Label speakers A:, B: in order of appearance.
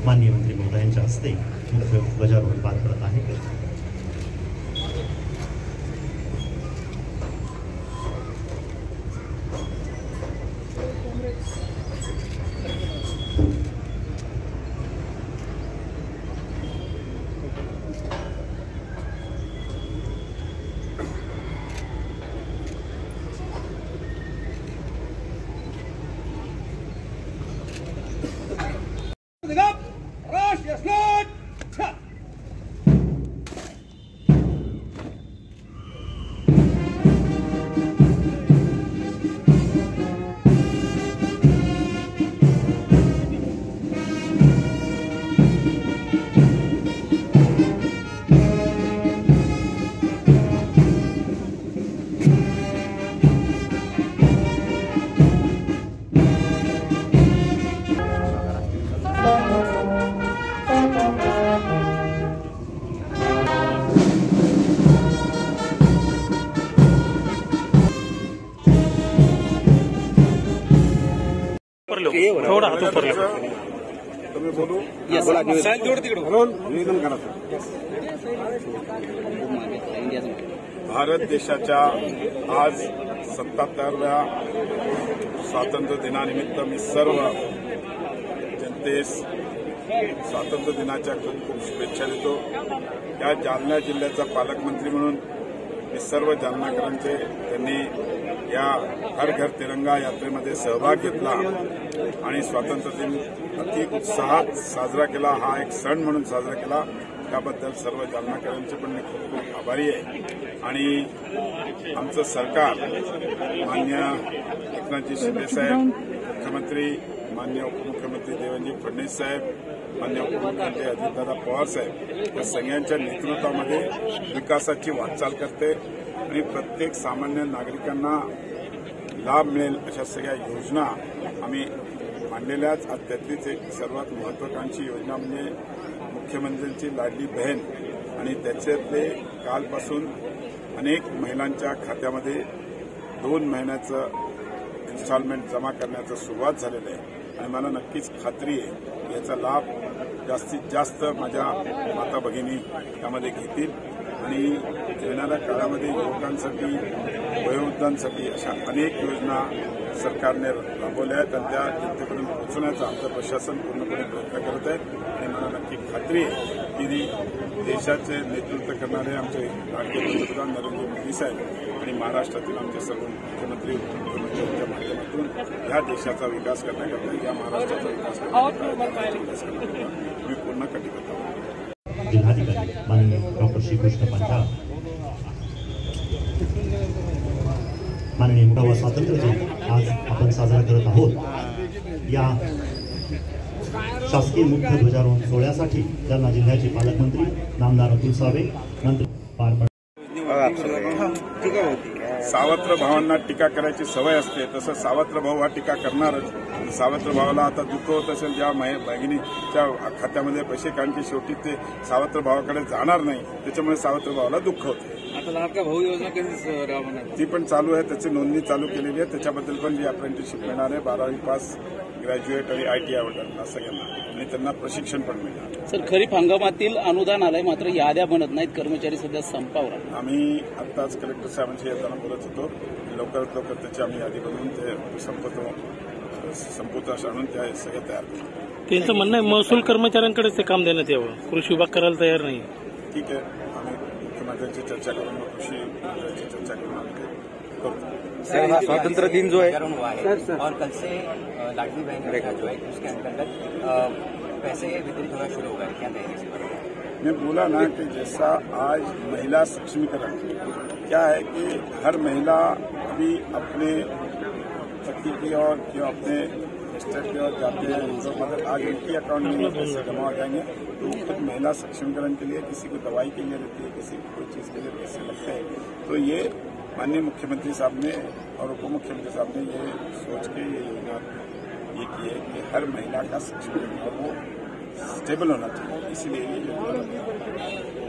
A: माननीय मंत्री महोदयांच्या हस्ते मुख्य ध्वजारोहण पार पडत आहे।
B: थोड़ा हाथ ऊपर लो।
C: भारत देशाच्या आज 77व्या स्वातंत्र्य दिनानिमित्त मी सर्व जनतेस स्वातंत्र्य दिनाच्या खूप खूप शुभेच्छा देतो। या जालना जिल्ह्याचा पालकमंत्री म्हणून मी सर्व जालनाकरांचे त्यांनी या हर घर तिरंगा यात्रेमध्ये सहभाग घेतला आणि स्वातंत्र्य दिन अति उत्साहात साजरा केला। हा एक सण म्हणून साजरा केला, त्याबद्दल सर्व जालनाकरांचे पण मी खूप खूप आभारी आहे। आणि आमचं सरकार माननीय एकनाथजी शिंदे साहेब, मुख्यमंत्री माननीय उपमुख्यमंत्री देवेंद्र फडणवीस साहेब, माननीय उपमुख्यमंत्री अजितदादा पवार साहेब या सगळ्यांच्या नेतृत्वामध्ये विकासाची वाटचाल करते आणि प्रत्येक सामान्य नागरिकांना लाभ मिळेल अशा सगळ्या योजना आम्ही मांडलेल्याच। आज त्यातलीच एक सर्वात महत्वाकांक्षी योजना म्हणजे मुख्यमंत्र्यांची लाडली बहीण आणि त्याच्यातले कालपासून अनेक महिलांच्या खात्यामध्ये 2 महिन्याचं इन्स्टॉलमेंट जमा करण्याचं सुरुवात झालेलं आहे आणि मला नक्कीच खात्री आहे याचा लाभ जास्तीत जास्त माझ्या माता भगिनी त्यामध्ये घेतील आणि येणाऱ्या काळामध्ये युवकांसाठी वयोवृद्धांसाठी अशा अनेक योजना सरकारने राबवल्या आहेत आणि त्या जनतेपर्यंत पोहोचवण्याचा आमचं प्रशासन पूर्णपणे प्रयत्न करत आहे। आणि मला नक्की खात्री आहे की देशाचे नेतृत्व करणारे आमचे लाडके पंतप्रधान नरेंद्र मोदी साहेब आणि महाराष्ट्रातील आमचे सर्व मुख्यमंत्री उपमुख्यमंत्र्यांच्या माध्यमातून या देशाचा विकास करण्याकरता, या महाराष्ट्राचा विकास करण्याकरता मी पूर्ण कटिबद्ध आहे।
A: जिल्हाधिकारी माननीय डॉक्टर श्रीकृष्ण पंजाब, माननीय मुख्य स्वातंत्र्य दिन आज आपण साजरा करत आहोत। या शासकीय मुख्य ध्वजारोहण सोहळ्यासाठी जालना जिल्ह्याचे पालकमंत्री नामदार अतुल सावे मंत्री पार पडले।
C: सावत्र भावांना टीका करायची सवय असते, तसं सावत्र भाऊ हा टीका करणारच। सावत्र भावाला आता दुःख होत असेल ज्या भगिनीच्या खात्यामध्ये पैसे, कारण की शेवटी ते सावत्र भावाकडे जाणार नाही, त्याच्यामुळे सावत्र भावाला दुःख होते।
B: आता लाडका भाऊ योजना कधी राबवणार?
C: ती पण चालू आहे, त्याची नोंदणी चालू केलेली आहे। त्याच्याबद्दल पण जी अप्रेंटिसशिप मिळणार आहे 12वी पास, ग्रॅज्युएट आणि ITI होल्डरना सगळ्यांना, आणि त्यांना प्रशिक्षण पण मिळणार।
B: सर, खरीप हंगामातील अनुदान आलंय मात्र याद्या बनत नाहीत, कर्मचारी सध्या संपावर।
C: आम्ही आत्ताच कलेक्टर साहेबांशी येताना बोलत होतो, लवकरात लवकर त्याची आम्ही यादी बनवून ते संपुष्टात आणून त्या सगळं तयार करू।
D: त्यांचं म्हणणं आहे महसूल कर्मचाऱ्यांकडेच ते काम देण्यात यावं, कृषी विभाग करायला तयार नाही।
C: ठीक आहे, आम्ही मुख्यमंत्र्यांची चर्चा करून कृषी मंत्र्यांची चर्चा करून आम्ही करू।
E: स्वातंत्र्य दिन जो है
F: और कल से लाडली बहन रेखा जो है उसके अंतर्गत पैसे वितरित होना शुरू होगा, क्या तैयारी?
C: मैं बोला ना कि जैसा आज महिला सक्षमीकरण क्या है कि हर महिला अभी अपने पति की ओर या अपने स्टेट की ओर जाते हैं, मगर आज उनके अकाउंट में पैसे जमा हो जाएंगे तो खुद महिला सक्षमीकरण के लिए किसी को दवाई के लिए देती है, किसी को कोई चीज़ के लिए पैसे लगते हैं। तो ये माननीय मुख्यमंत्री साहब ने और उप मुख्यमंत्री साहब ने ये सोच के ये योजना ये की है कि हर महिला का सक्षमीकरण वो स्टेबल होना चाहिए, इसलिए ये योजना